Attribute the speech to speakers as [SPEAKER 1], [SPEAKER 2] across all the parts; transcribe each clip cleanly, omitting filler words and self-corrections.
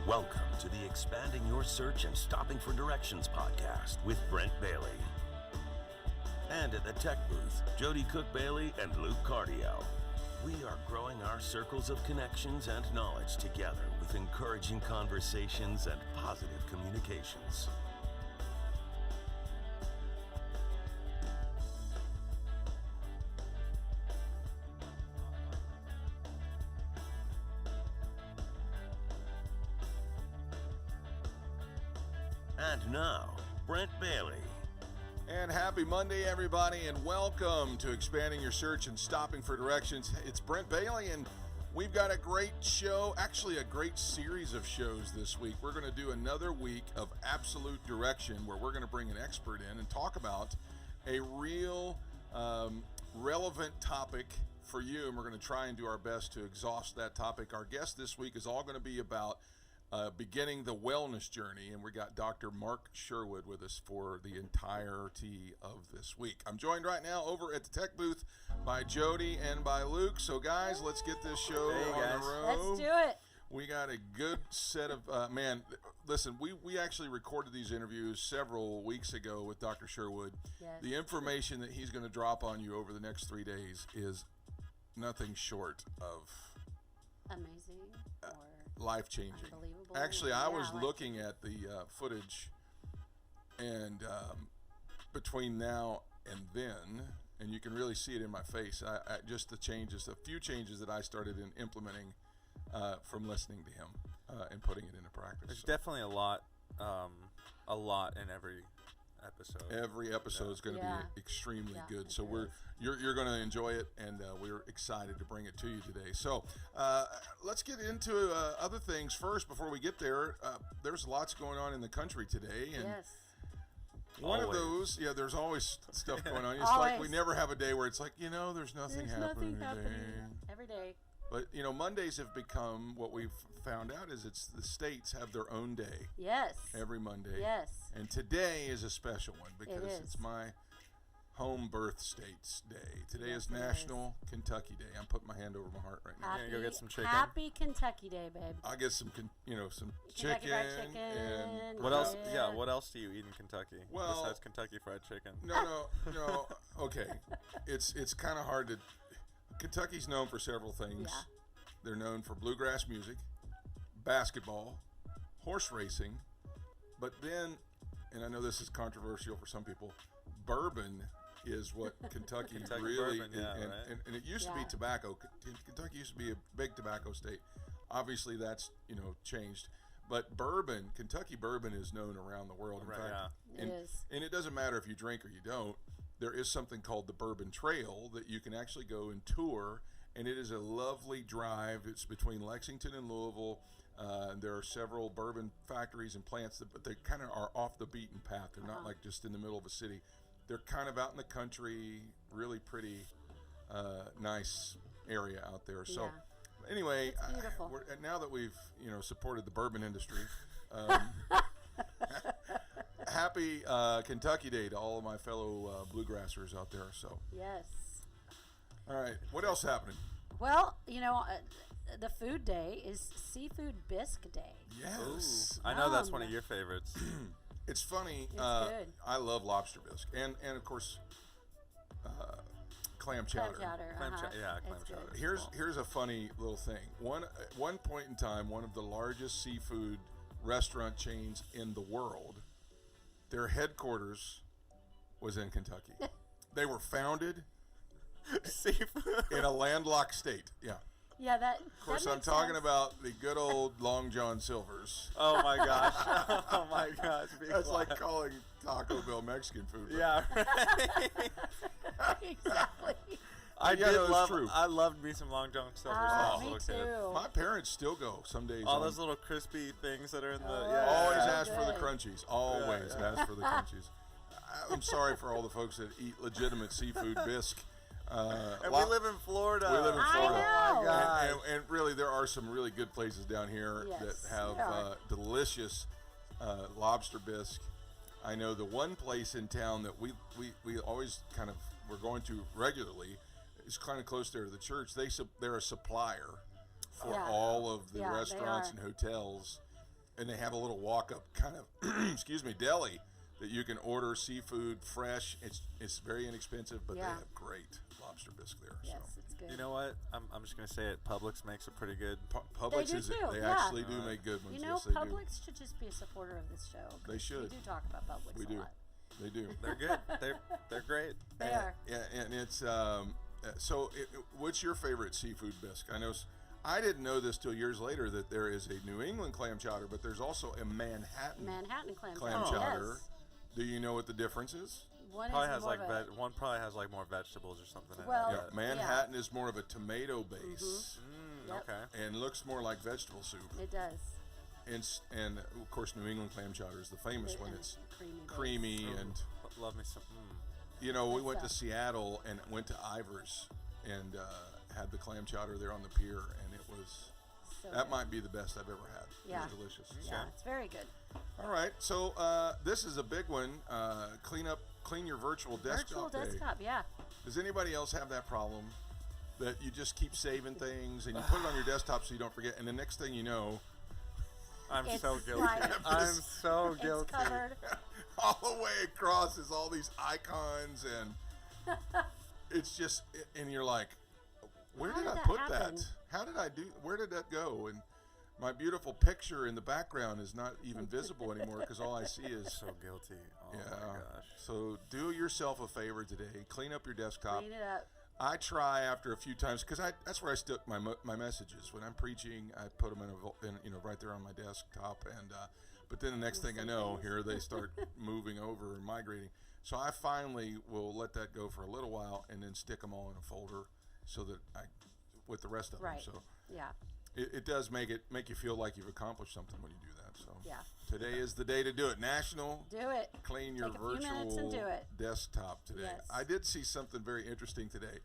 [SPEAKER 1] Welcome to the Expanding Your Search and Stopping for Directions podcast with Brent Bailey. And at the tech booth, Jody Cook-Bailey and Luke Cardiel. We are growing our circles of connections and knowledge together with encouraging conversations and positive communications. And now, Brent Bailey.
[SPEAKER 2] And happy Monday, everybody, and welcome to Expanding Your Search and Stopping for Directions. It's Brent Bailey, and we've got a great show, actually a great series of shows this week. We're going to do another week of absolute direction where we're going to bring an expert in and talk about a real relevant topic for you, and we're going to try and do our best to exhaust that topic. Our guest this week is all going to be about beginning the wellness journey, and we got Dr. Mark Sherwood with us for the entirety of this week. I'm joined right now over at the tech booth by Jody and by Luke. So guys, let's get this show on the road.
[SPEAKER 3] Let's do it.
[SPEAKER 2] We got a good set of, listen, we actually recorded these interviews several weeks ago with Dr. Sherwood.
[SPEAKER 3] Yes.
[SPEAKER 2] The information that he's going to drop on you over the next 3 days is nothing short of
[SPEAKER 3] amazing or
[SPEAKER 2] life-changing.
[SPEAKER 3] unbelievable.
[SPEAKER 2] Actually, I was
[SPEAKER 3] life-changing.
[SPEAKER 2] looking at the footage, and between now and then, and you can really see it in my face, I just the changes, a few changes that I started implementing from listening to him and putting it into practice.
[SPEAKER 4] There's definitely a lot in every episode.
[SPEAKER 2] Every episode is going to be extremely good. So you're going to enjoy it, and we're excited to bring it to you today. So let's get into other things first before we get there. There's lots going on in the country today, and
[SPEAKER 3] Yes.
[SPEAKER 2] one of those, there's always stuff going on. It's like we never have a day where it's like, there's nothing happening today.
[SPEAKER 3] Every day.
[SPEAKER 2] But Mondays have become, what we've found out is it's the states have their own day.
[SPEAKER 3] Yes.
[SPEAKER 2] Every Monday.
[SPEAKER 3] Yes.
[SPEAKER 2] And today is a special one because
[SPEAKER 3] It is.
[SPEAKER 2] it's my home birth state's day. Today is
[SPEAKER 3] Yes, it
[SPEAKER 2] National Kentucky Day. I'm putting my hand over my heart right now.
[SPEAKER 4] Gonna go get some chicken?
[SPEAKER 3] Happy Kentucky Day, babe.
[SPEAKER 2] I'll get some, some
[SPEAKER 3] Kentucky
[SPEAKER 2] chicken.
[SPEAKER 3] Fried Chicken.
[SPEAKER 2] And
[SPEAKER 4] What else?
[SPEAKER 3] Yeah.
[SPEAKER 4] Yeah, what else do you eat in Kentucky
[SPEAKER 2] Well-
[SPEAKER 4] besides Kentucky Fried Chicken?
[SPEAKER 2] No. Okay, it's kind of hard to. Kentucky's known for several things.
[SPEAKER 3] Yeah.
[SPEAKER 2] They're known for bluegrass music, basketball, horse racing, but then, and I know this is controversial for some people, bourbon is what Kentucky really,
[SPEAKER 4] bourbon, yeah,
[SPEAKER 2] and it used to be tobacco. Kentucky used to be a big tobacco state. Obviously, that's changed. But bourbon, Kentucky bourbon is known around the world. In fact,
[SPEAKER 3] It is.
[SPEAKER 2] And it doesn't matter if you drink or you don't. There is something called the Bourbon Trail that you can actually go and tour, and it is a lovely drive. It's between Lexington and Louisville. There are several bourbon factories and plants, but they kind of are off the beaten path. They're not like just in the middle of a city. They're kind of out in the country, really pretty, nice area out there. So anyway,
[SPEAKER 3] It's beautiful.
[SPEAKER 2] now that we've supported the bourbon industry, happy Kentucky Day to all of my fellow bluegrassers out there. So
[SPEAKER 3] Yes.
[SPEAKER 2] all right, what else happening?
[SPEAKER 3] Well, the food day is Seafood Bisque Day.
[SPEAKER 2] Yes.
[SPEAKER 4] I know that's one of
[SPEAKER 3] Yum.
[SPEAKER 4] your favorites.
[SPEAKER 2] It's funny.
[SPEAKER 3] It's good.
[SPEAKER 2] I love lobster bisque and of course clam chowder.
[SPEAKER 3] Clam chowder.
[SPEAKER 4] Clam
[SPEAKER 3] uh-huh.
[SPEAKER 4] clam
[SPEAKER 3] It's
[SPEAKER 4] chowder.
[SPEAKER 3] good.
[SPEAKER 2] Here's a funny little thing. At one point in time, one of the largest seafood restaurant chains in the world, their headquarters was in Kentucky. They were founded
[SPEAKER 4] Seafood.
[SPEAKER 2] in a landlocked state. Yeah.
[SPEAKER 3] Yeah, that.
[SPEAKER 2] Of course, I'm talking about the good old Long John Silver's.
[SPEAKER 4] Oh my gosh. Oh my gosh. Be
[SPEAKER 2] That's like
[SPEAKER 4] quiet.
[SPEAKER 2] calling Taco Bell Mexican food. but-
[SPEAKER 4] Yeah. Right.
[SPEAKER 3] Exactly.
[SPEAKER 4] I
[SPEAKER 2] Yeah,
[SPEAKER 4] did
[SPEAKER 2] no, it's
[SPEAKER 4] love.
[SPEAKER 2] true.
[SPEAKER 4] I loved me some Long John Silver's when I was a
[SPEAKER 3] Me
[SPEAKER 4] little kid.
[SPEAKER 3] too.
[SPEAKER 2] My parents still go some days.
[SPEAKER 4] All
[SPEAKER 2] on-
[SPEAKER 4] those little crispy things that are in the.
[SPEAKER 3] Oh.
[SPEAKER 4] Yeah.
[SPEAKER 2] Always
[SPEAKER 3] Yeah.
[SPEAKER 2] ask for the
[SPEAKER 3] Good.
[SPEAKER 2] crunchies. Always
[SPEAKER 4] Yeah.
[SPEAKER 2] ask for the crunchies. I'm sorry for all the folks that eat legitimate seafood bisque.
[SPEAKER 4] And we live in Florida.
[SPEAKER 2] We live in
[SPEAKER 3] I
[SPEAKER 2] Florida.
[SPEAKER 3] know.
[SPEAKER 4] Oh my God.
[SPEAKER 2] And really, there are some really good places down here
[SPEAKER 3] Yes,
[SPEAKER 2] that have
[SPEAKER 3] there are.
[SPEAKER 2] delicious lobster bisque. I know the one place in town that we always we're going to regularly is kind of close there to the church. They're a supplier for
[SPEAKER 3] Yeah.
[SPEAKER 2] all of the
[SPEAKER 3] Yeah, they
[SPEAKER 2] restaurants
[SPEAKER 3] are.
[SPEAKER 2] and hotels, and they have a little walk-up kind of excuse me, deli that you can order seafood fresh. It's very inexpensive, but they
[SPEAKER 3] Yeah.
[SPEAKER 2] have great lobster bisque there.
[SPEAKER 3] Yes,
[SPEAKER 2] So.
[SPEAKER 3] it's good.
[SPEAKER 4] You know what? I'm just gonna say it. Publix makes a pretty good.
[SPEAKER 2] Publix
[SPEAKER 3] do
[SPEAKER 2] is
[SPEAKER 3] too,
[SPEAKER 2] they
[SPEAKER 3] yeah.
[SPEAKER 2] actually do make good ones. yes, they
[SPEAKER 3] Publix should just be a supporter of this show. 'cause
[SPEAKER 2] They should.
[SPEAKER 3] We do talk about Publix
[SPEAKER 2] We
[SPEAKER 3] a
[SPEAKER 2] do.
[SPEAKER 3] lot.
[SPEAKER 2] do. They do.
[SPEAKER 4] They're good. They're great.
[SPEAKER 3] They are.
[SPEAKER 2] Yeah, and it's so. What's your favorite seafood bisque? I didn't know this till years later that there is a New England clam chowder, but there's also a Manhattan
[SPEAKER 3] Manhattan clam
[SPEAKER 2] clam
[SPEAKER 3] chowder.
[SPEAKER 2] chowder.
[SPEAKER 3] Yes.
[SPEAKER 2] Do you know what the difference is?
[SPEAKER 3] One
[SPEAKER 4] Probably
[SPEAKER 3] is
[SPEAKER 4] has
[SPEAKER 3] more
[SPEAKER 4] like
[SPEAKER 3] of a,
[SPEAKER 4] one probably has like more vegetables or something. in it.
[SPEAKER 3] Well,
[SPEAKER 2] Yeah, Manhattan is more of a tomato base
[SPEAKER 3] Yep.
[SPEAKER 4] Okay.
[SPEAKER 2] and looks more like vegetable soup.
[SPEAKER 3] It does.
[SPEAKER 2] And of course, New England clam chowder is the famous one.
[SPEAKER 3] And
[SPEAKER 2] It's
[SPEAKER 3] creamy. base.
[SPEAKER 2] creamy and.
[SPEAKER 4] Love me some.
[SPEAKER 2] We
[SPEAKER 3] Good
[SPEAKER 2] went to
[SPEAKER 3] stuff.
[SPEAKER 2] Seattle and went to Ivers and had the clam chowder there on the pier, and it was
[SPEAKER 3] So
[SPEAKER 2] that
[SPEAKER 3] good.
[SPEAKER 2] might be the best I've ever had.
[SPEAKER 3] Yeah.
[SPEAKER 2] It was delicious.
[SPEAKER 3] Yeah, it's very good.
[SPEAKER 2] All right, so this is a big one. Clean your virtual desktop
[SPEAKER 3] Virtual
[SPEAKER 2] day.
[SPEAKER 3] desktop, yeah.
[SPEAKER 2] Does anybody else have that problem that you just keep saving things and you put it on your desktop so you don't forget, and the next thing you know,
[SPEAKER 4] I'm
[SPEAKER 3] It's
[SPEAKER 4] so guilty.
[SPEAKER 3] like-
[SPEAKER 4] I'm so
[SPEAKER 3] It's
[SPEAKER 4] guilty.
[SPEAKER 3] covered.
[SPEAKER 2] all the way across is all these icons and it's just, and you're like, where
[SPEAKER 3] How
[SPEAKER 2] did
[SPEAKER 3] did
[SPEAKER 2] I
[SPEAKER 3] that
[SPEAKER 2] put
[SPEAKER 3] happen?
[SPEAKER 2] that? How did I do? Where did that go? And my beautiful picture in the background is not even visible anymore because all I see is.
[SPEAKER 4] So guilty. Oh
[SPEAKER 2] Yeah.
[SPEAKER 4] my gosh.
[SPEAKER 2] So do yourself a favor today. Clean up your desktop.
[SPEAKER 3] Clean it up.
[SPEAKER 2] I try after a few times because that's where I stick my messages when I'm preaching. I put them in right there on my desktop, and but then the next thing I know, here they start moving over and migrating. So I finally will let that go for a little while and then stick them all in a folder so that with the rest of
[SPEAKER 3] Right.
[SPEAKER 2] them. So
[SPEAKER 3] Yeah.
[SPEAKER 2] it does make you feel like you've accomplished something when you do that. So
[SPEAKER 3] Yeah.
[SPEAKER 2] today is the day to do it. National
[SPEAKER 3] Do it.
[SPEAKER 2] Clean Your
[SPEAKER 3] Take a few minutes and
[SPEAKER 2] Virtual
[SPEAKER 3] do it.
[SPEAKER 2] Desktop today.
[SPEAKER 3] Yes.
[SPEAKER 2] I did see something very interesting today.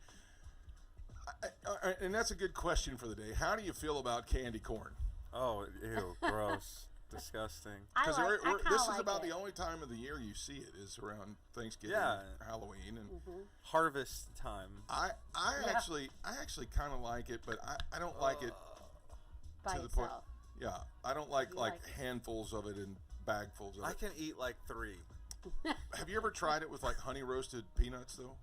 [SPEAKER 2] And that's a good question for the day. How do you feel about candy corn?
[SPEAKER 4] Oh, ew, gross, disgusting.
[SPEAKER 3] I
[SPEAKER 2] Because
[SPEAKER 3] kinda
[SPEAKER 2] this is
[SPEAKER 3] like
[SPEAKER 2] about
[SPEAKER 3] it.
[SPEAKER 2] the only time of the year you see it is around Thanksgiving,
[SPEAKER 4] Yeah.
[SPEAKER 2] Halloween, and
[SPEAKER 4] Harvest time.
[SPEAKER 2] I
[SPEAKER 3] Yeah.
[SPEAKER 2] actually kind of like it, but I don't like it
[SPEAKER 3] By
[SPEAKER 2] to the point.
[SPEAKER 3] itself.
[SPEAKER 2] Yeah, I don't like
[SPEAKER 3] You like it.
[SPEAKER 2] handfuls of it and bagfuls of
[SPEAKER 4] I
[SPEAKER 2] it.
[SPEAKER 4] can eat like 3.
[SPEAKER 2] Have you ever tried it with like honey roasted peanuts though?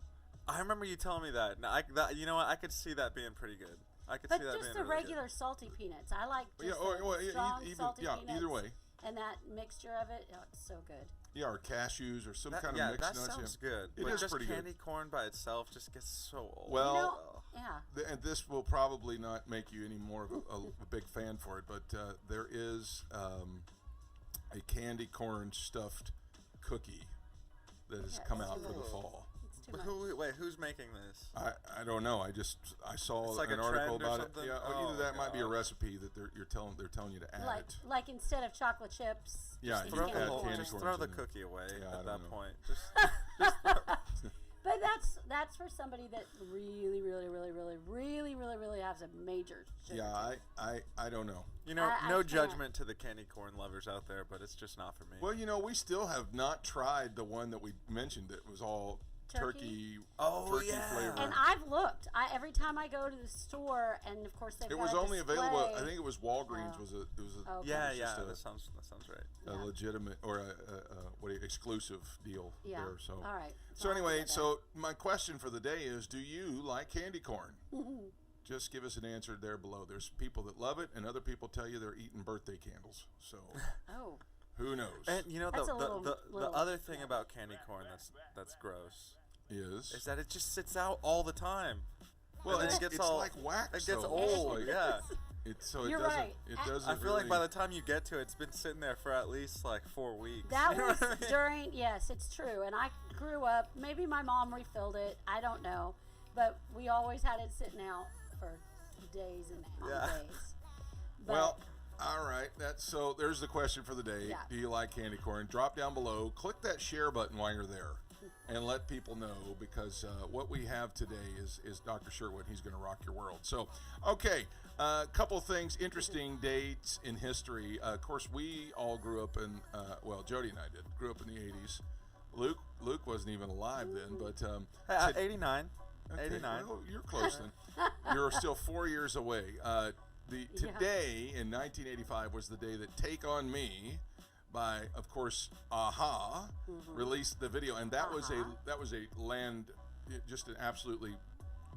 [SPEAKER 4] I remember you telling me that. Now, you know what? I could see that being pretty good. I could
[SPEAKER 3] But
[SPEAKER 4] see that
[SPEAKER 3] just
[SPEAKER 4] being
[SPEAKER 3] the
[SPEAKER 4] really
[SPEAKER 3] regular salty peanuts. I like just
[SPEAKER 2] Yeah,
[SPEAKER 3] strong
[SPEAKER 2] even
[SPEAKER 3] salty
[SPEAKER 2] yeah,
[SPEAKER 3] peanuts.
[SPEAKER 2] either way.
[SPEAKER 3] And that mixture of it, oh, it's so good.
[SPEAKER 2] Yeah, or cashews or some
[SPEAKER 4] Good.
[SPEAKER 2] kind
[SPEAKER 4] Yeah,
[SPEAKER 2] of mixed
[SPEAKER 4] that
[SPEAKER 2] nuts.
[SPEAKER 4] sounds
[SPEAKER 2] yeah.
[SPEAKER 4] good.
[SPEAKER 2] It
[SPEAKER 4] but
[SPEAKER 2] is
[SPEAKER 4] just
[SPEAKER 2] pretty good.
[SPEAKER 4] candy corn by itself just gets so old.
[SPEAKER 2] Well,
[SPEAKER 3] Yeah.
[SPEAKER 2] And this will probably not make you any more of a big fan for it, but there is a candy corn stuffed cookie that has
[SPEAKER 3] Yeah,
[SPEAKER 2] come
[SPEAKER 3] it's
[SPEAKER 2] out
[SPEAKER 3] too
[SPEAKER 2] for the
[SPEAKER 3] much.
[SPEAKER 2] fall.
[SPEAKER 3] It's too much.
[SPEAKER 4] Wait, who's making this?
[SPEAKER 2] I don't know. I saw
[SPEAKER 4] It's like
[SPEAKER 2] an
[SPEAKER 4] a
[SPEAKER 2] article
[SPEAKER 4] trend or
[SPEAKER 2] about it.
[SPEAKER 4] something?
[SPEAKER 2] Yeah,
[SPEAKER 4] Oh,
[SPEAKER 2] either that might be a
[SPEAKER 4] God.
[SPEAKER 2] recipe that they're telling you to add it.
[SPEAKER 3] Like instead of chocolate chips.
[SPEAKER 2] Yeah,
[SPEAKER 3] just
[SPEAKER 2] you
[SPEAKER 4] Throw
[SPEAKER 2] can
[SPEAKER 3] candy
[SPEAKER 2] add
[SPEAKER 3] corn.
[SPEAKER 2] candy
[SPEAKER 4] just
[SPEAKER 2] corn
[SPEAKER 4] throw
[SPEAKER 2] in
[SPEAKER 4] the
[SPEAKER 2] there.
[SPEAKER 4] cookie away
[SPEAKER 2] Yeah, I
[SPEAKER 4] at
[SPEAKER 2] don't
[SPEAKER 4] that
[SPEAKER 2] know.
[SPEAKER 4] point. Just
[SPEAKER 3] that's for somebody that really has a major sugar
[SPEAKER 2] Yeah,
[SPEAKER 3] tooth.
[SPEAKER 2] I don't know.
[SPEAKER 4] You know,
[SPEAKER 3] I
[SPEAKER 4] no
[SPEAKER 3] can't.
[SPEAKER 4] judgment to the candy corn lovers out there, but it's just not for me.
[SPEAKER 2] Well, you know, we still have not tried the one that we mentioned that was all turkey flavor.
[SPEAKER 3] And I've looked. Every time I go to the store, and of course they've
[SPEAKER 2] It
[SPEAKER 3] got
[SPEAKER 2] was
[SPEAKER 3] a
[SPEAKER 2] only
[SPEAKER 3] display.
[SPEAKER 2] available. I think it was Walgreens.
[SPEAKER 3] Oh.
[SPEAKER 2] Was a
[SPEAKER 3] Okay.
[SPEAKER 4] Yeah,
[SPEAKER 2] just
[SPEAKER 4] that sounds right.
[SPEAKER 2] a legitimate or exclusive deal
[SPEAKER 3] Yeah.
[SPEAKER 2] there. So
[SPEAKER 3] All right.
[SPEAKER 2] So
[SPEAKER 3] I'll
[SPEAKER 2] anyway,
[SPEAKER 3] get that.
[SPEAKER 2] so my question for the day is: do you like candy corn? Just give us an answer there below. There's people that love it, and other people tell you they're eating birthday candles. So
[SPEAKER 3] Oh.
[SPEAKER 2] who knows?
[SPEAKER 4] And you know,
[SPEAKER 3] That's a
[SPEAKER 4] the
[SPEAKER 3] little-
[SPEAKER 4] other thing about candy corn that's gross
[SPEAKER 2] is
[SPEAKER 4] that it just sits out all the time.
[SPEAKER 2] well,
[SPEAKER 4] and then
[SPEAKER 2] it's,
[SPEAKER 4] it gets
[SPEAKER 2] it's
[SPEAKER 4] all
[SPEAKER 2] like wax.
[SPEAKER 4] it gets
[SPEAKER 2] though.
[SPEAKER 4] old.
[SPEAKER 2] It's like-
[SPEAKER 4] Yeah.
[SPEAKER 2] It
[SPEAKER 3] You're
[SPEAKER 2] doesn't.
[SPEAKER 3] right.
[SPEAKER 2] It doesn't.
[SPEAKER 4] I feel
[SPEAKER 2] really,
[SPEAKER 4] like by the time you get to it, it's been sitting there for at least like 4 weeks.
[SPEAKER 3] That
[SPEAKER 4] You know
[SPEAKER 3] was
[SPEAKER 4] what I mean?
[SPEAKER 3] during, yes, it's true. And I grew up, maybe my mom refilled it, I don't know. But we always had it sitting out for days and
[SPEAKER 4] Yeah.
[SPEAKER 3] days. But
[SPEAKER 2] Well, all right. So. There's the question for the day.
[SPEAKER 3] Yeah.
[SPEAKER 2] Do you like candy corn? Drop down below. Click that share button while you're there, and let people know because what we have today is Dr. Sherwood. He's going to rock your world. So, okay, a couple things, interesting dates in history. Of course, we all grew up in. Jody and I grew up in the '80s. Luke wasn't even alive then, but
[SPEAKER 4] 89.
[SPEAKER 2] okay,
[SPEAKER 4] 89.
[SPEAKER 2] well, you're close then. You're still 4 years away. Today in 1985 was the day that "Take on Me" by, of course, Aha released the video, and that was just an absolutely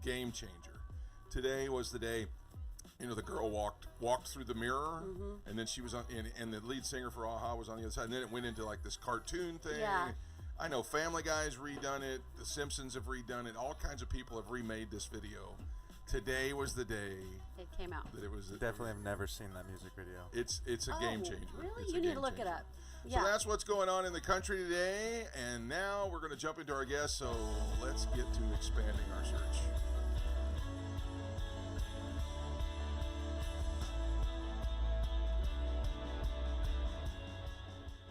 [SPEAKER 2] game changer. Today was the day, you know, the girl walked through the mirror, and then she was on, and the lead singer for Aha was on the other side, and then it went into like this cartoon thing.
[SPEAKER 3] Yeah.
[SPEAKER 2] I know Family Guy's redone it, The Simpsons have redone it, all kinds of people have remade this video. Today was the day
[SPEAKER 3] it came out.
[SPEAKER 2] that it was.
[SPEAKER 4] Definitely have never seen that music video.
[SPEAKER 2] It's a game changer.
[SPEAKER 3] Really?
[SPEAKER 2] It's a
[SPEAKER 3] You need to
[SPEAKER 2] game
[SPEAKER 3] look it
[SPEAKER 2] changer.
[SPEAKER 3] up.
[SPEAKER 2] So
[SPEAKER 3] Yeah.
[SPEAKER 2] that's what's going on in the country today, and now we're going to jump into our guests. So let's get to expanding our search.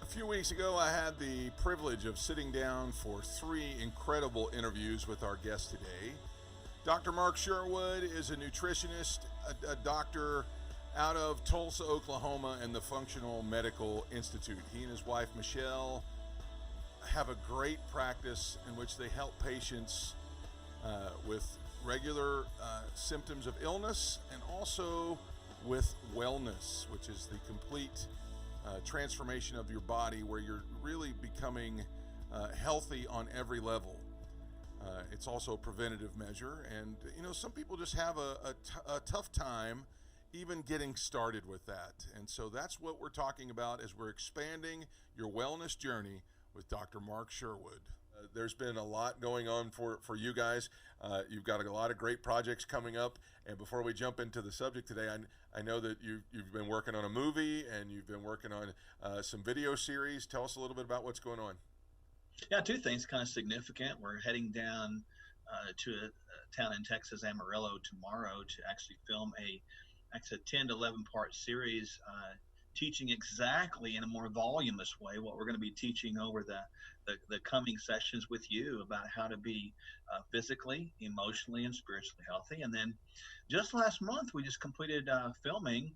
[SPEAKER 2] A few weeks ago, I had the privilege of sitting down for 3 incredible interviews with our guest today. Dr. Mark Sherwood is a nutritionist, a doctor out of Tulsa, Oklahoma, and the Functional Medical Institute. He and his wife, Michelle, have a great practice in which they help patients with regular symptoms of illness and also with wellness, which is the complete transformation of your body where you're really becoming healthy on every level. It's also a preventative measure, and you know, some people just have a tough time even getting started with that. And so that's what we're talking about as we're expanding your wellness journey with Dr. Mark Sherwood. There's been a lot going on for you guys. You've got a lot of great projects coming up. And before we jump into the subject today, I know that you've been working on a movie and you've been working on some video series. Tell us a little bit about what's going on.
[SPEAKER 5] Yeah, 2 things kind of significant. We're heading down to a town in Texas, Amarillo, tomorrow to actually film a 10 to 11 part series teaching exactly in a more voluminous way what we're going to be teaching over the coming sessions with you about how to be physically, emotionally, and spiritually healthy. And then just last month, we just completed filming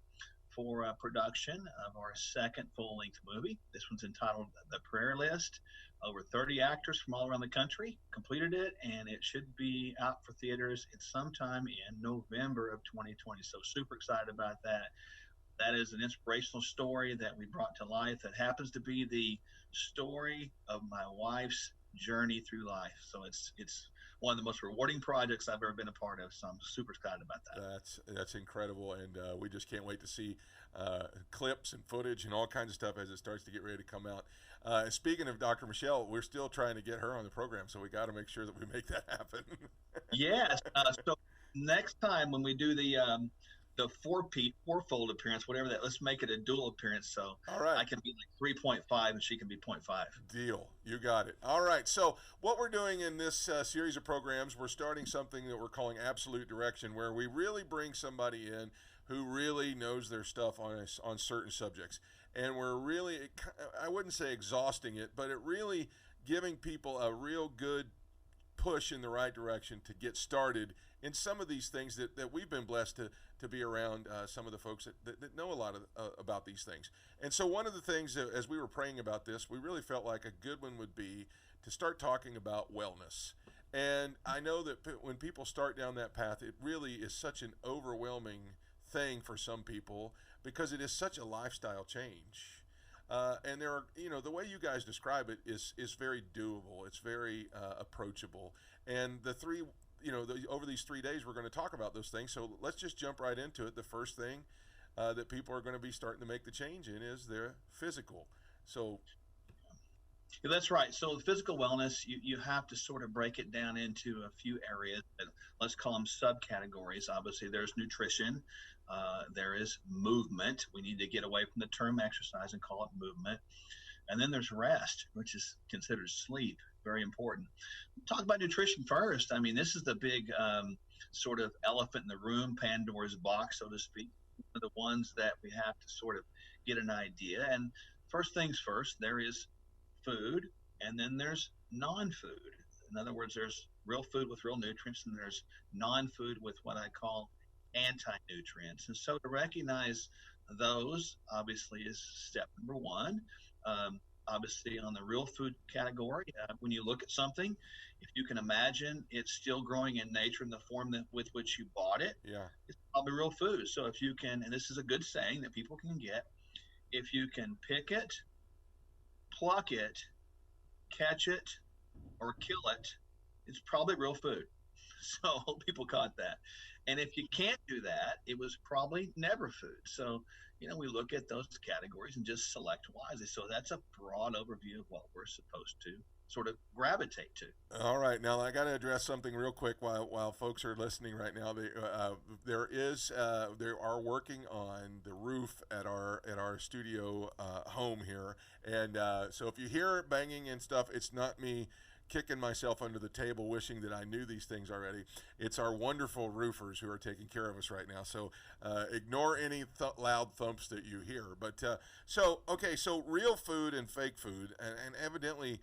[SPEAKER 5] for production of our 2nd full-length movie. This one's entitled The Prayer List. Over 30 actors from all around the country completed it, and it should be out for theaters sometime in November of 2020. So super excited about that. That is an inspirational story that we brought to life that happens to be the story of my wife's journey through life. So it's one of the most rewarding projects I've ever been a part of. So I'm super excited about that.
[SPEAKER 2] That's incredible, and we just can't wait to see clips and footage and all kinds of stuff as it starts to get ready to come out. Speaking of Dr. Michelle, we're still trying to get her on the program, so we got to make sure that we make that happen.
[SPEAKER 5] Yes. So next time when we do the fourfold appearance, whatever that, let's make it a dual appearance. So
[SPEAKER 2] All right.
[SPEAKER 5] I can be like 3.5 and she can be 0.5.
[SPEAKER 2] Deal. You got it. All right. So what we're doing in this series of programs, we're starting something that we're calling Absolute Direction, where we really bring somebody in who really knows their stuff on certain subjects. And we're really, I wouldn't say exhausting it, but it really giving people a real good push in the right direction to get started in some of these things that we've been blessed to be around some of the folks that know a lot about these things. And so one of the things as we were praying about this, we really felt like a good one would be to start talking about wellness. And I know that when people start down that path, it really is such an overwhelming thing for some people because it is such a lifestyle change. And there are, the way you guys describe it is very doable. It's very approachable. And the three, over these 3 days, we're going to talk about those things. So let's just jump right into it. The first thing that people are going to be starting to make the change in is their physical. So
[SPEAKER 5] yeah, that's right. So the physical wellness, you have to sort of break it down into a few areas. Let's call them subcategories. Obviously, there's nutrition. There is movement. We need to get away from the term exercise and call it movement. And then there's rest, which is considered sleep. Very important. Talk about nutrition first. I mean, this is the big sort of elephant in the room, Pandora's box, so to speak. The ones that we have to sort of get an idea. And first things first, there is food, and then there's non-food. In other words, there's real food with real nutrients, and there's non-food with what I call anti-nutrients. And so to recognize those, obviously, is step number one. Obviously, on the real food category, when you look at something, if you can imagine it's still growing in nature in the form with which you bought it, it's probably real food. So if you can, and this is a good saying that people can get, if you can pick it, pluck it, catch it, or kill it, it's probably real food. So I hope people caught that. And if you can't do that, it was probably never food. So, we look at those categories and just select wisely. So that's a broad overview of what we're supposed to sort of gravitate to.
[SPEAKER 2] All right. Now I got to address something real quick while folks are listening right now. They are working on the roof at our studio home here. And so if you hear banging and stuff, it's not me kicking myself under the table wishing that I knew these things already. It's our wonderful roofers who are taking care of us right now. So ignore any loud thumps that you hear. But so real food and fake food, and evidently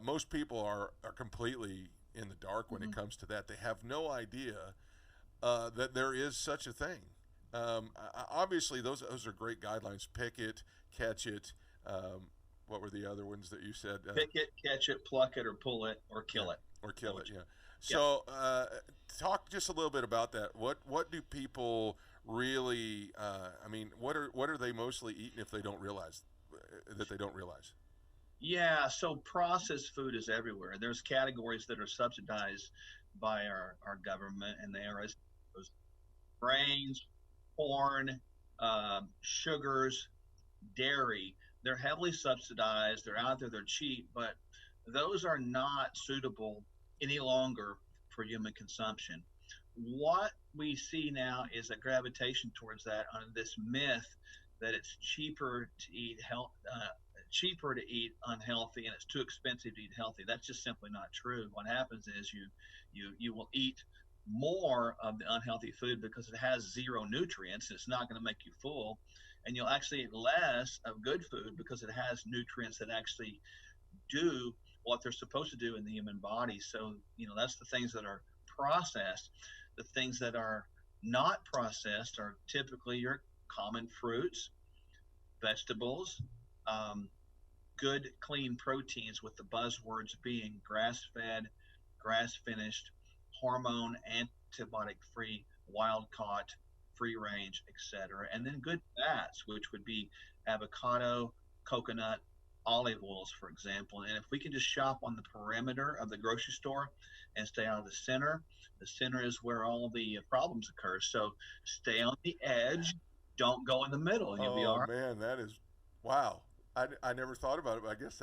[SPEAKER 2] most people are completely in the dark when it comes to that. They have no idea that there is such a thing. Obviously, those are great guidelines. Pick it, catch it. What were the other ones that you said?
[SPEAKER 5] Pick it, catch it, pluck it, or pull it, or kill it.
[SPEAKER 2] Or kill it, yeah. So talk just a little bit about that. What do people really, what are they mostly eating if they don't realize that they don't realize?
[SPEAKER 5] Yeah, so processed food is everywhere. There's categories that are subsidized by our government, and they are as grains, corn, sugars, dairy. They're heavily subsidized. They're out there. They're cheap, but those are not suitable any longer for human consumption. What we see now is a gravitation towards that on this myth that it's cheaper to eat unhealthy, and it's too expensive to eat healthy. That's just simply not true. What happens is you will eat more of the unhealthy food because it has zero nutrients. It's not going to make you full. And you'll actually eat less of good food because it has nutrients that actually do what they're supposed to do in the human body. So, that's the things that are processed. The things that are not processed are typically your common fruits, vegetables, good, clean proteins, with the buzzwords being grass-fed, grass-finished, hormone, antibiotic-free, wild-caught, free range, etc. And then good fats, which would be avocado, coconut, olive oils, for example. And if we can just shop on the perimeter of the grocery store and stay out of the center is where all the problems occur. So stay on the edge, don't go in the middle, and you'll be all right.
[SPEAKER 2] Oh man, that is wow. I never thought about it, but I guess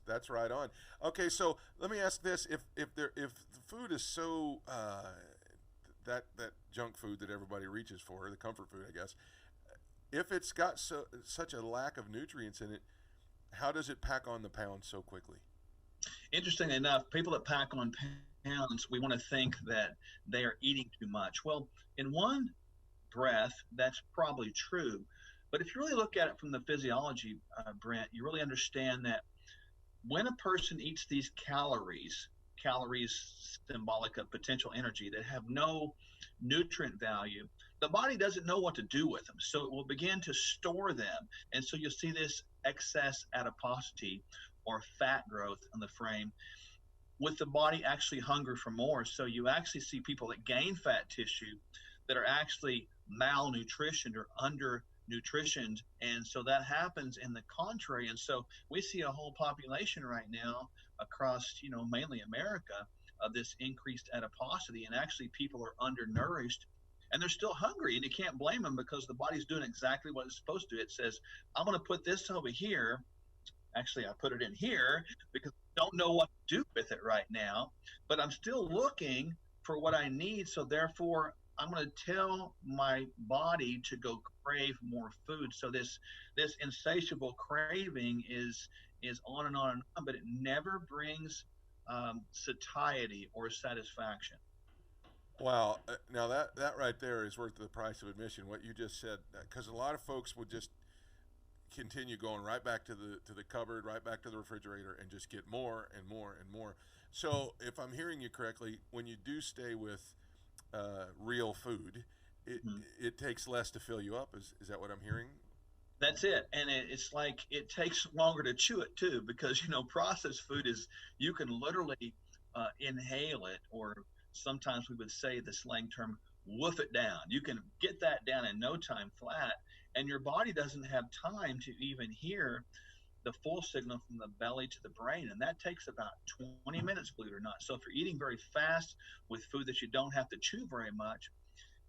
[SPEAKER 2] that's right on. Okay, so let me ask this: if the food is so that junk food that everybody reaches for, the comfort food, I guess, if it's got such a lack of nutrients in it, how does it pack on the pounds so quickly?
[SPEAKER 5] Interestingly enough, people that pack on pounds, we want to think that they are eating too much. Well, in one breath, that's probably true. But if you really look at it from the physiology, Brent, you really understand that when a person eats these calories calories symbolic of potential energy that have no nutrient value, the body doesn't know what to do with them. So it will begin to store them. And so you'll see this excess adiposity or fat growth on the frame, with the body actually hungry for more. So you actually see people that gain fat tissue that are actually malnutritioned or undernutritioned. And so that happens in the contrary. And so we see a whole population right now across, mainly America, of this increased adiposity. And actually people are undernourished and they're still hungry. And you can't blame them because the body's doing exactly what it's supposed to. It says, I'm going to put this over here. Actually, I put it in here because I don't know what to do with it right now, but I'm still looking for what I need. So therefore, I'm going to tell my body to go crave more food. So this insatiable craving is on and on and on, but it never brings satiety or satisfaction.
[SPEAKER 2] Wow. Now that right there is worth the price of admission. What you just said, because a lot of folks would just continue going right back to the cupboard, right back to the refrigerator, and just get more and more and more. So if I'm hearing you correctly, when you do stay with real food, it takes less to fill you up. Is that what I'm hearing?
[SPEAKER 5] That's it. And it's like it takes longer to chew it too, because processed food is, you can literally inhale it, or sometimes we would say the slang term, woof it down. You can get that down in no time flat, and your body doesn't have time to even hear the full signal from the belly to the brain. And that takes about 20 minutes, believe it or not. So if you're eating very fast with food that you don't have to chew very much,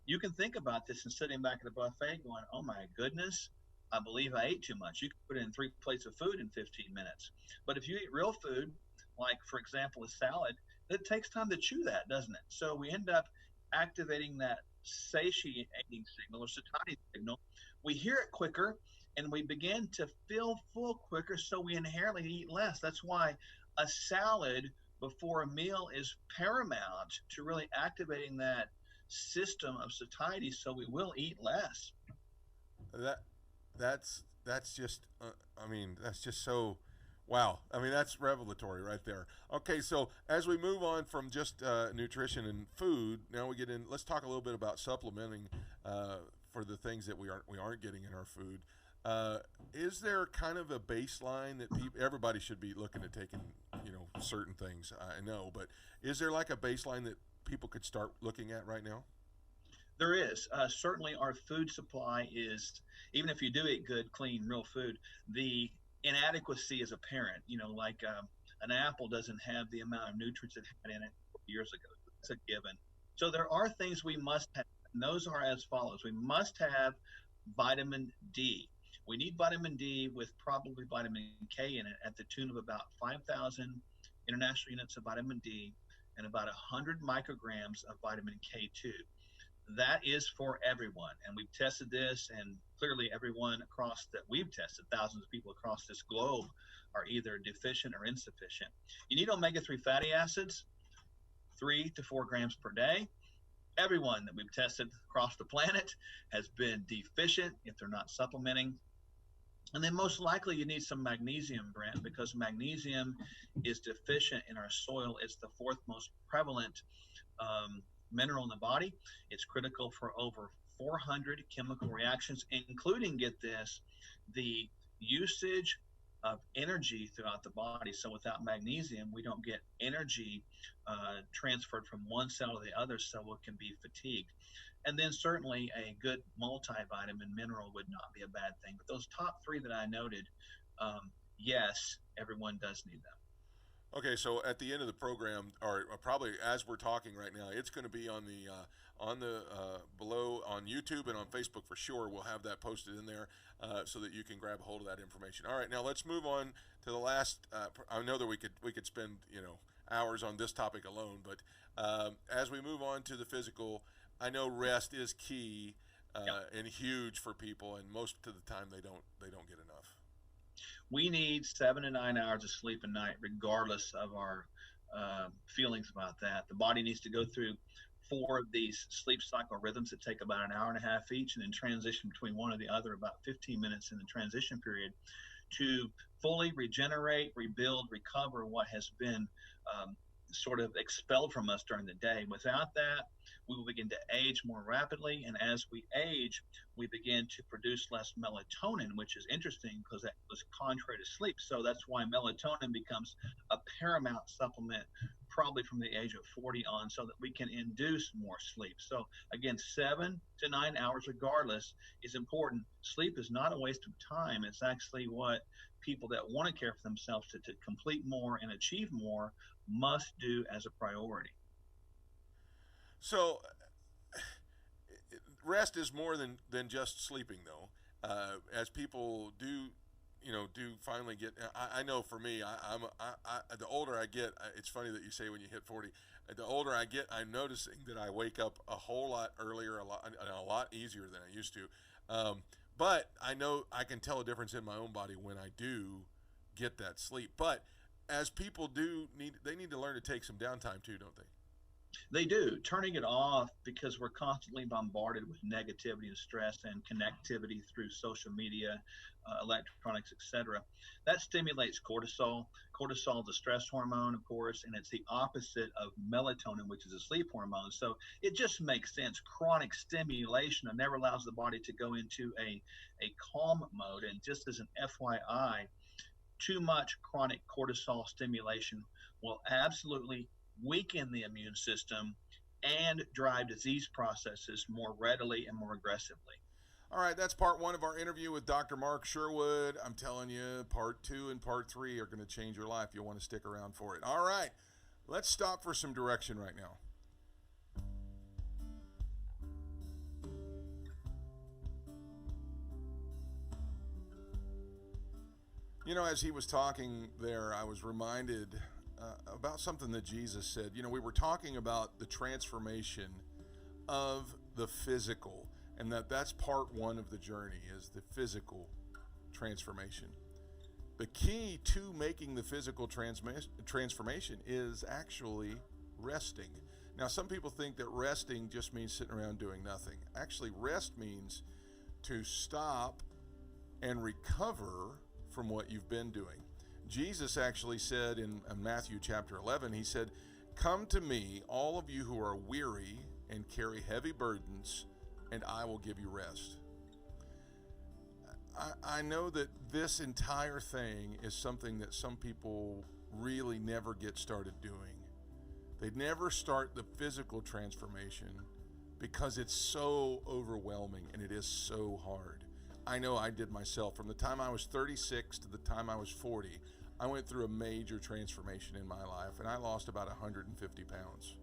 [SPEAKER 5] you can think about this and sitting back at the buffet going, oh my goodness, I believe I ate too much. You can put in 3 plates of food in 15 minutes. But if you eat real food, like for example, a salad, it takes time to chew that, doesn't it? So we end up activating that satiating signal or satiety signal. We hear it quicker and we begin to feel full quicker, so we inherently eat less. That's why a salad before a meal is paramount to really activating that system of satiety, so we will eat less.
[SPEAKER 2] That's just that's just so wow. I mean, that's revelatory right there. Okay, so as we move on from just nutrition and food, now we get in. Let's talk a little bit about supplementing for the things that we aren't getting in our food. Is there kind of a baseline that everybody should be looking at taking, certain things? I know, but is there like a baseline that people could start looking at right now?
[SPEAKER 5] There is. Certainly our food supply is, even if you do eat good, clean, real food, the inadequacy is apparent. Like an apple doesn't have the amount of nutrients it had in it years ago. It's a given. So there are things we must have, and those are as follows. We must have vitamin D. We need vitamin D with probably vitamin K in it at the tune of about 5,000 international units of vitamin D and about 100 micrograms of vitamin K2. That is for everyone. And we've tested this, and clearly everyone across that we've tested, thousands of people across this globe, are either deficient or insufficient. You need omega-3 fatty acids, 3 to 4 grams per day. Everyone that we've tested across the planet has been deficient if they're not supplementing. And then most likely you need some magnesium, Brent, because magnesium is deficient in our soil. It's the 4th most prevalent mineral in the body. It's critical for over 400 chemical reactions, including, get this, the usage of energy throughout the body. So without magnesium, we don't get energy transferred from one cell to the other, so it can be fatigued. And then certainly a good multivitamin mineral would not be a bad thing. But those top 3 that I noted, yes, everyone does need them.
[SPEAKER 2] Okay, so at the end of the program, or probably as we're talking right now, it's going to be on the below on YouTube and on Facebook for sure. We'll have that posted in there so that you can grab a hold of that information. All right, now let's move on to the last. I know that we could spend hours on this topic alone, but as we move on to the physical, I know rest is key and huge for people, and most of the time they don't get enough.
[SPEAKER 5] We need 7 to 9 hours of sleep a night, regardless of our feelings about that. The body needs to go through 4 of these sleep cycle rhythms that take about an hour and a half each, and then transition between one or the other about 15 minutes in the transition period to fully regenerate, rebuild, recover what has been sort of expelled from us during the day. Without that, we will begin to age more rapidly. And as we age, we begin to produce less melatonin, which is interesting because that was contrary to sleep. So that's why melatonin becomes a paramount supplement probably from the age of 40 on, so that we can induce more sleep. So again, 7 to 9 hours regardless is important. Sleep is not a waste of time. It's actually what people that want to care for themselves to complete more and achieve more must do as a priority.
[SPEAKER 2] So rest is more than just sleeping, though. As people do finally get, I know for me, the older I get, it's funny that you say when you hit 40, the older I get, I'm noticing that I wake up a whole lot earlier, a lot easier than I used to. But I know I can tell a difference in my own body when I do get that sleep. But as people they need to learn to take some downtime too, don't they?
[SPEAKER 5] They do. Turning it off, because we're constantly bombarded with negativity and stress and connectivity through social media, electronics, etc. That stimulates cortisol. Cortisol is a stress hormone, of course, and it's the opposite of melatonin, which is a sleep hormone. So it just makes sense. Chronic stimulation never allows the body to go into a calm mode. And just as an FYI, too much chronic cortisol stimulation will absolutely weaken the immune system and drive disease processes more readily and more aggressively.
[SPEAKER 2] All right, that's part 1 of our interview with Dr. Mark Sherwood. I'm telling you, part 2 and part 3 are going to change your life. You'll want to stick around for it. All right, let's stop for some direction right now. You know, as he was talking there, I was reminded about something that Jesus said. You know, we were talking about the transformation of the physical, and that's part 1 of the journey, is the physical transformation. The key to making the physical transformation is actually resting. Now, some people think that resting just means sitting around doing nothing. Actually, rest means to stop and recover from what you've been doing. Jesus actually said in Matthew chapter 11, he said, "Come to me, all of you who are weary and carry heavy burdens, and I will give you rest." I know that this entire thing is something that some people really never get started doing. They never start the physical transformation because it's so overwhelming and it is so hard. I know I did myself. From the time I was 36 to the time I was 40, I went through a major transformation in my life, and I lost about 150 pounds.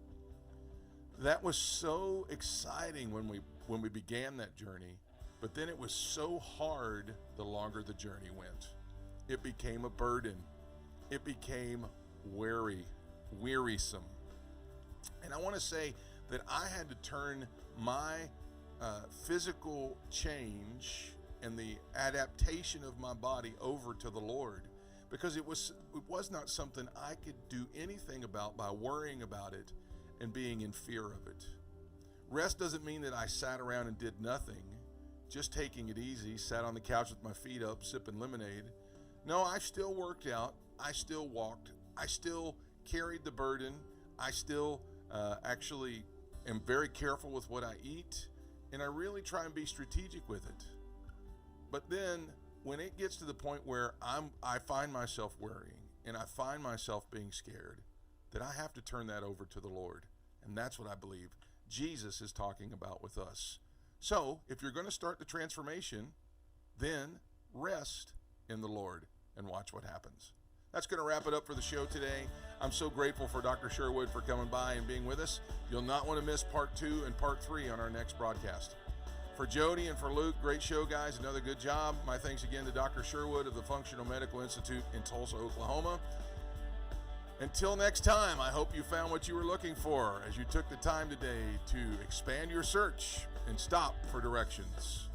[SPEAKER 2] That was so exciting when we began that journey, but then it was so hard the longer the journey went. It became a burden. It became wearisome. And I want to say that I had to turn my physical change and the adaptation of my body over to the Lord, because it was not something I could do anything about by worrying about it and being in fear of it. Rest doesn't mean that I sat around and did nothing, just taking it easy, sat on the couch with my feet up, sipping lemonade. No, I still worked out. I still walked. I still carried the burden. I still actually am very careful with what I eat, and I really try and be strategic with it. But then when it gets to the point where I find myself worrying and I find myself being scared, that I have to turn that over to the Lord. And that's what I believe Jesus is talking about with us. So if you're going to start the transformation, then rest in the Lord and watch what happens. That's going to wrap it up for the show today. I'm so grateful for Dr. Sherwood for coming by and being with us. You'll not want to miss part 2 and part 3 on our next broadcast. For Jody and for Luke, great show, guys. Another good job. My thanks again to Dr. Sherwood of the Functional Medical Institute in Tulsa, Oklahoma. Until next time, I hope you found what you were looking for as you took the time today to expand your search and stop for directions.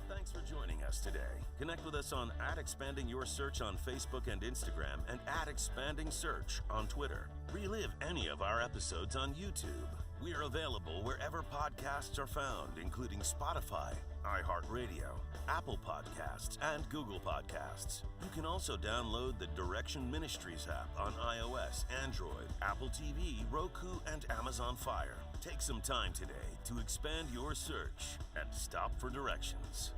[SPEAKER 1] Thanks for joining us today. Connect with us on @ExpandingYourSearch on Facebook and Instagram, and @ExpandingSearch on Twitter. Relive any of our episodes on YouTube. We're available wherever podcasts are found, including Spotify, iHeartRadio, Apple Podcasts, and Google Podcasts. You can also download the Direction Ministries app on iOS, Android, Apple TV, Roku, and Amazon Fire. Take some time today to expand your search and stop for directions.